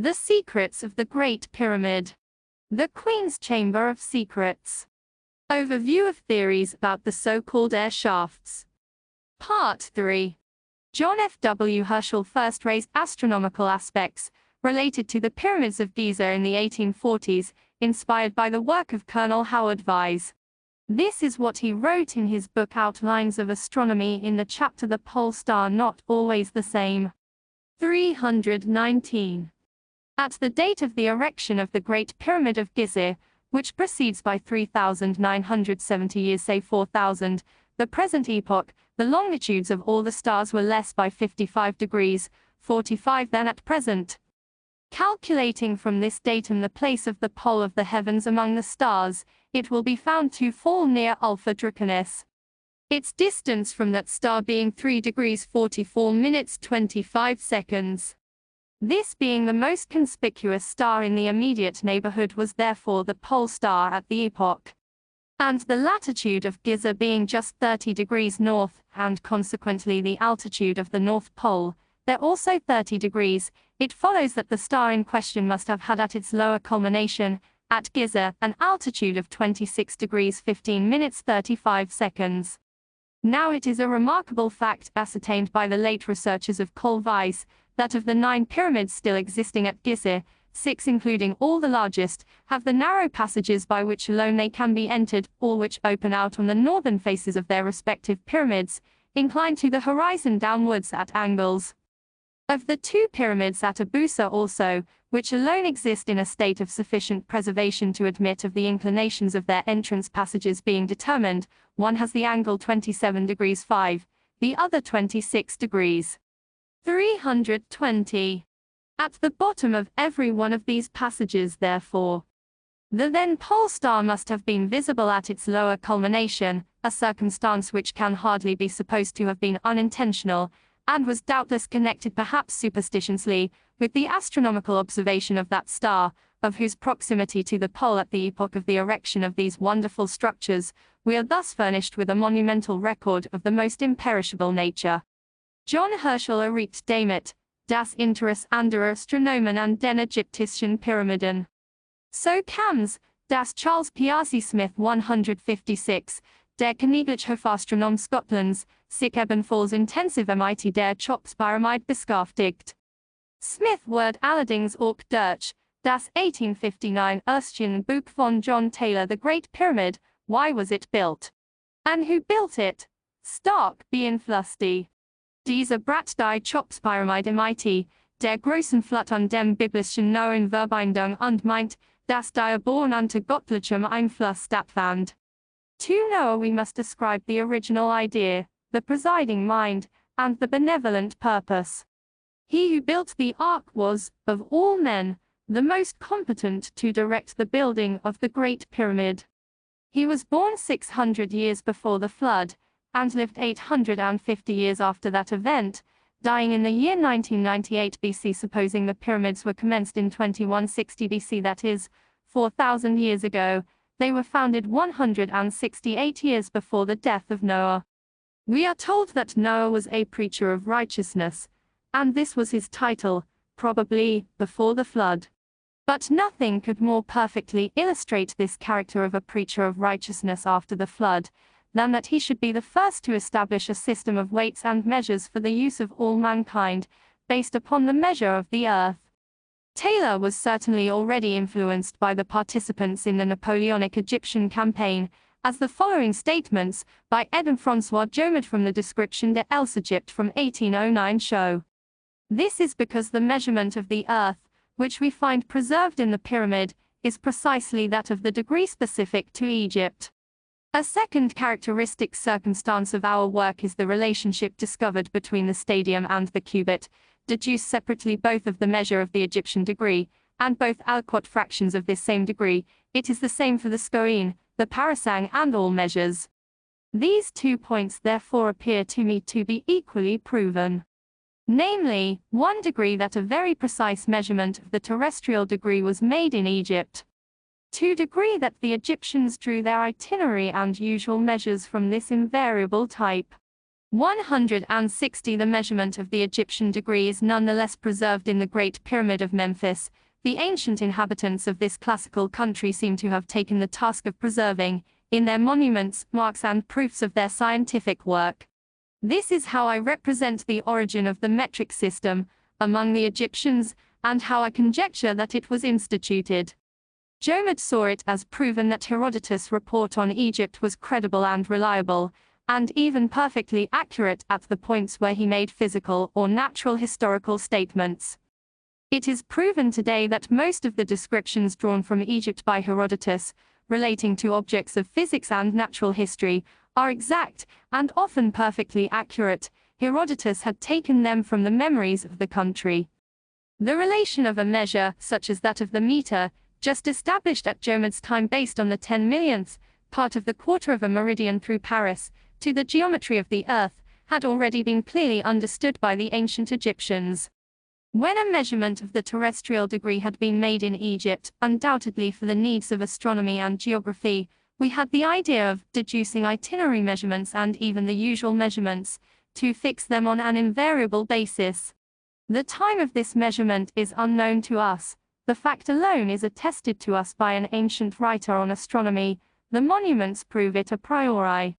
The secrets of the Great Pyramid. The Queen's Chamber of Secrets. Overview of theories about the so-called air shafts. Part 3. John F. W. Herschel first raised astronomical aspects related to the pyramids of Giza in the 1840s, inspired by the work of Colonel Howard Vyse. This is what he wrote in his book Outlines of Astronomy in the chapter The Pole Star Not Always the Same. 319. At the date of the erection of the Great Pyramid of Giza, which proceeds by 3,970 years say 4,000, the present epoch, the longitudes of all the stars were less by 55 degrees, 45 than at present. Calculating from this datum the place of the pole of the heavens among the stars, it will be found to fall near Alpha Draconis. Its distance from that star being 3 degrees 44 minutes 25 seconds. This being the most conspicuous star in the immediate neighborhood was therefore the pole star at the epoch. And the latitude of Giza being just 30 degrees north, and consequently the altitude of the North Pole, there also 30 degrees, it follows that the star in question must have had at its lower culmination, at Giza, an altitude of 26 degrees 15 minutes 35 seconds. Now it is a remarkable fact ascertained by the late researchers of Colonel Vyse, that of the 9 pyramids still existing at Giza, 6 including all the largest, have the narrow passages by which alone they can be entered, all which open out on the northern faces of their respective pyramids, inclined to the horizon downwards at angles. Of the 2 pyramids at Abusa also, which alone exist in a state of sufficient preservation to admit of the inclinations of their entrance passages being determined, one has the angle 27 degrees 5, the other 26 degrees. 320. At the bottom of every one of these passages, therefore, the then pole star must have been visible at its lower culmination, a circumstance which can hardly be supposed to have been unintentional, and was doubtless connected perhaps superstitiously with the astronomical observation of that star, of whose proximity to the pole at the epoch of the erection of these wonderful structures, we are thus furnished with a monumental record of the most imperishable nature. John Herschel erriegt damit, das Interesse anderer Astronomen an den Ägyptischen Pyramiden. So comes, dass Charles Piazzi Smith 156, der Königliche Hofastronom Scotlands, sich ebenfalls intensiv mit der Chopspyramide beschäftigt. Smith word allerdings auch durch, das 1859 Erschien Buch von John Taylor The Great Pyramid, Why Was It Built? And Who Built It? Stark beeinflusste. Diese Brat die Chopspyramide mit der großen Flut an dem biblischen neuen Verbindung und meint, dass die Erbauung unter göttlichem Einfluss stattfand. To Noah we must ascribe the original idea, the presiding mind, and the benevolent purpose. He who built the ark was, of all men, the most competent to direct the building of the Great Pyramid. He was born 600 years before the flood, and lived 850 years after that event, dying in the year 1998 BC. Supposing the pyramids were commenced in 2160 BC, that is, 4,000 years ago, they were founded 168 years before the death of Noah. We are told that Noah was a preacher of righteousness, and this was his title, probably, before the flood. But nothing could more perfectly illustrate this character of a preacher of righteousness after the flood, than that he should be the first to establish a system of weights and measures for the use of all mankind, based upon the measure of the earth. Taylor was certainly already influenced by the participants in the Napoleonic Egyptian campaign, as the following statements, by Edmond Francois Jomard from the Description de Els Egypte from 1809 show. This is because the measurement of the earth, which we find preserved in the pyramid, is precisely that of the degree specific to Egypt. A second characteristic circumstance of our work is the relationship discovered between the stadium and the cubit, deduced separately both of the measure of the Egyptian degree, and both aliquot fractions of this same degree. It is the same for the scoine, the parasang and all measures. These 2 points therefore appear to me to be equally proven. Namely, 1 degree that a very precise measurement of the terrestrial degree was made in Egypt. 2 degree that the Egyptians drew their itinerary and usual measures from this invariable type. 160. The measurement of the Egyptian degree is nonetheless preserved in the Great Pyramid of Memphis. The ancient inhabitants of this classical country seem to have taken the task of preserving, in their monuments, marks and proofs of their scientific work. This is how I represent the origin of the metric system among the Egyptians, and how I conjecture that it was instituted. Jomard saw it as proven that Herodotus' report on Egypt was credible and reliable, and even perfectly accurate at the points where he made physical or natural historical statements. It is proven today that most of the descriptions drawn from Egypt by Herodotus, relating to objects of physics and natural history, are exact, and often perfectly accurate. Herodotus had taken them from the memories of the country. The relation of a measure, such as that of the meter, just established at Jomard's time based on the 10 millionth part of the quarter of a meridian through Paris, to the geometry of the Earth, had already been clearly understood by the ancient Egyptians. When a measurement of the terrestrial degree had been made in Egypt, undoubtedly for the needs of astronomy and geography, we had the idea of deducing itinerary measurements and even the usual measurements, to fix them on an invariable basis. The time of this measurement is unknown to us. The fact alone is attested to us by an ancient writer on astronomy. The monuments prove it a priori.